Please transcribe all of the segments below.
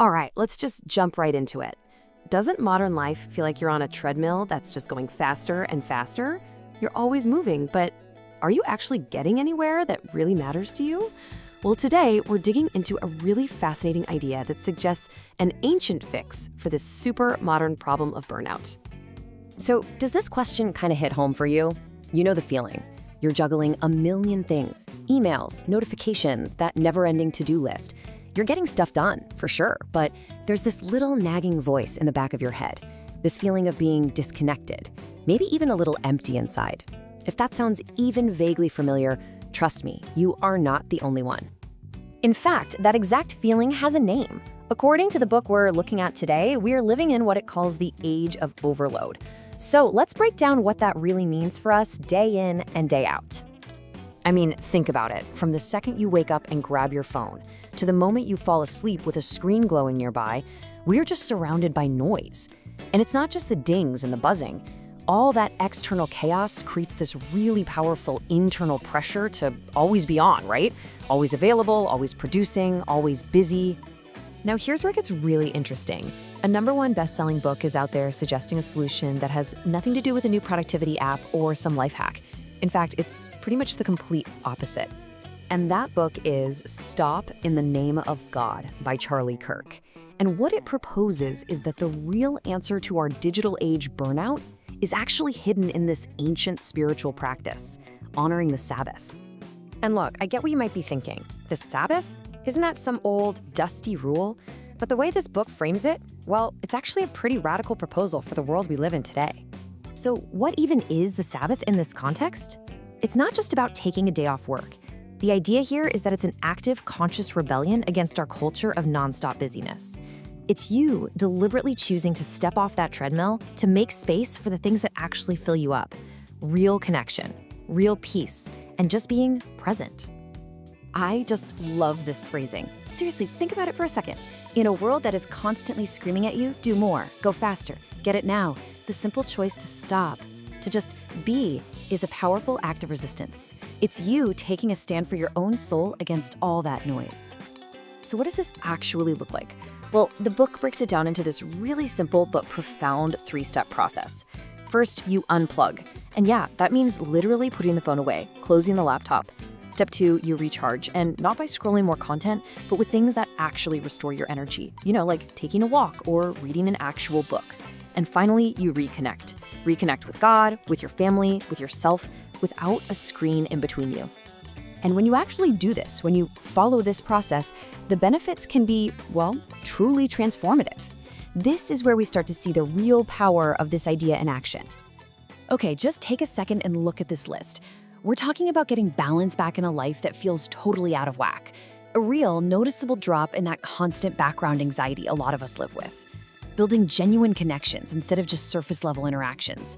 All right, let's just jump right into it. Doesn't modern life feel like you're on a treadmill that's just going faster and faster? You're always moving, but are you actually getting anywhere that really matters to you? Well, today we're digging into a really fascinating idea that suggests an ancient fix for this super modern problem of burnout. So, does this question kind of hit home for you? You know the feeling. You're juggling a million things, emails, notifications, that never-ending to-do list. You're getting stuff done, for sure, but there's this little nagging voice in the back of your head, this feeling of being disconnected, maybe even a little empty inside. If that sounds even vaguely familiar, trust me, you are not the only one. In fact, that exact feeling has a name. According to the book we're looking at today, we are living in what it calls the age of overload. So let's break down what that really means for us day in and day out. I mean, think about it. From the second you wake up and grab your phone, to the moment you fall asleep with a screen glowing nearby, we're just surrounded by noise. And it's not just the dings and the buzzing. All that external chaos creates this really powerful internal pressure to always be on, right? Always available, always producing, always busy. Now here's where it gets really interesting. A #1 best-selling book is out there suggesting a solution that has nothing to do with a new productivity app or some life hack. In fact, it's pretty much the complete opposite. And that book is Stop in the Name of God by Charlie Kirk. And what it proposes is that the real answer to our digital age burnout is actually hidden in this ancient spiritual practice, honoring the Sabbath. And look, I get what you might be thinking. The Sabbath? Isn't that some old, dusty rule? But the way this book frames it, well, it's actually a pretty radical proposal for the world we live in today. So what even is the Sabbath in this context? It's not just about taking a day off work. The idea here is that it's an active, conscious rebellion against our culture of nonstop busyness. It's you deliberately choosing to step off that treadmill to make space for the things that actually fill you up. Real connection, real peace, and just being present. I just love this phrasing. Seriously, think about it for a second. In a world that is constantly screaming at you, do more, go faster, get it now, the simple choice to stop, to just be, is a powerful act of resistance. It's you taking a stand for your own soul against all that noise. So what does this actually look like? Well, the book breaks it down into this really simple but profound 3-step process. First, you unplug. And yeah, that means literally putting the phone away, closing the laptop. Step 2, you recharge, and not by scrolling more content, but with things that actually restore your energy. You know, like taking a walk or reading an actual book. And finally, you reconnect. Reconnect with God, with your family, with yourself, without a screen in between you. And when you actually do this, when you follow this process, the benefits can be, well, truly transformative. This is where we start to see the real power of this idea in action. Okay, just take a second and look at this list. We're talking about getting balance back in a life that feels totally out of whack. A real, noticeable drop in that constant background anxiety a lot of us live with. Building genuine connections instead of just surface-level interactions.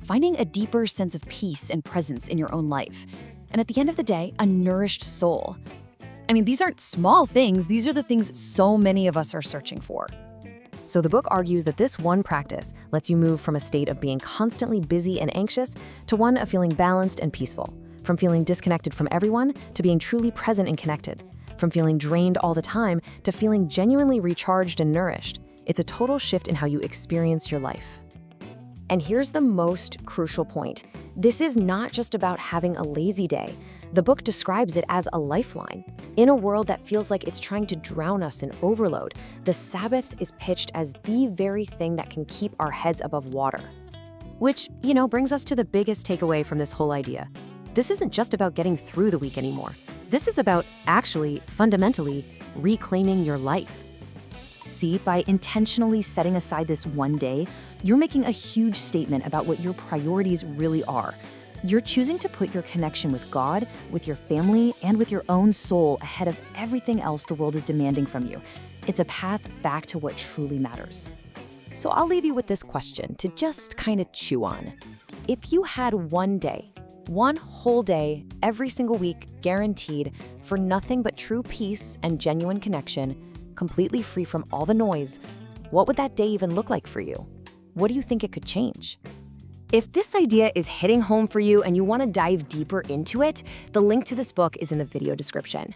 Finding a deeper sense of peace and presence in your own life. And at the end of the day, a nourished soul. I mean, these aren't small things. These are the things so many of us are searching for. So the book argues that this one practice lets you move from a state of being constantly busy and anxious to one of feeling balanced and peaceful, from feeling disconnected from everyone to being truly present and connected, from feeling drained all the time to feeling genuinely recharged and nourished. It's a total shift in how you experience your life. And here's the most crucial point. This is not just about having a lazy day. The book describes it as a lifeline. In a world that feels like it's trying to drown us in overload, the Sabbath is pitched as the very thing that can keep our heads above water. Which, brings us to the biggest takeaway from this whole idea. This isn't just about getting through the week anymore. This is about actually, fundamentally, reclaiming your life. See, by intentionally setting aside this one day, you're making a huge statement about what your priorities really are. You're choosing to put your connection with God, with your family, and with your own soul ahead of everything else the world is demanding from you. It's a path back to what truly matters. So I'll leave you with this question to just kind of chew on. If you had one day, one whole day, every single week, guaranteed, for nothing but true peace and genuine connection, completely free from all the noise, what would that day even look like for you? What do you think it could change? If this idea is hitting home for you and you want to dive deeper into it, the link to this book is in the video description.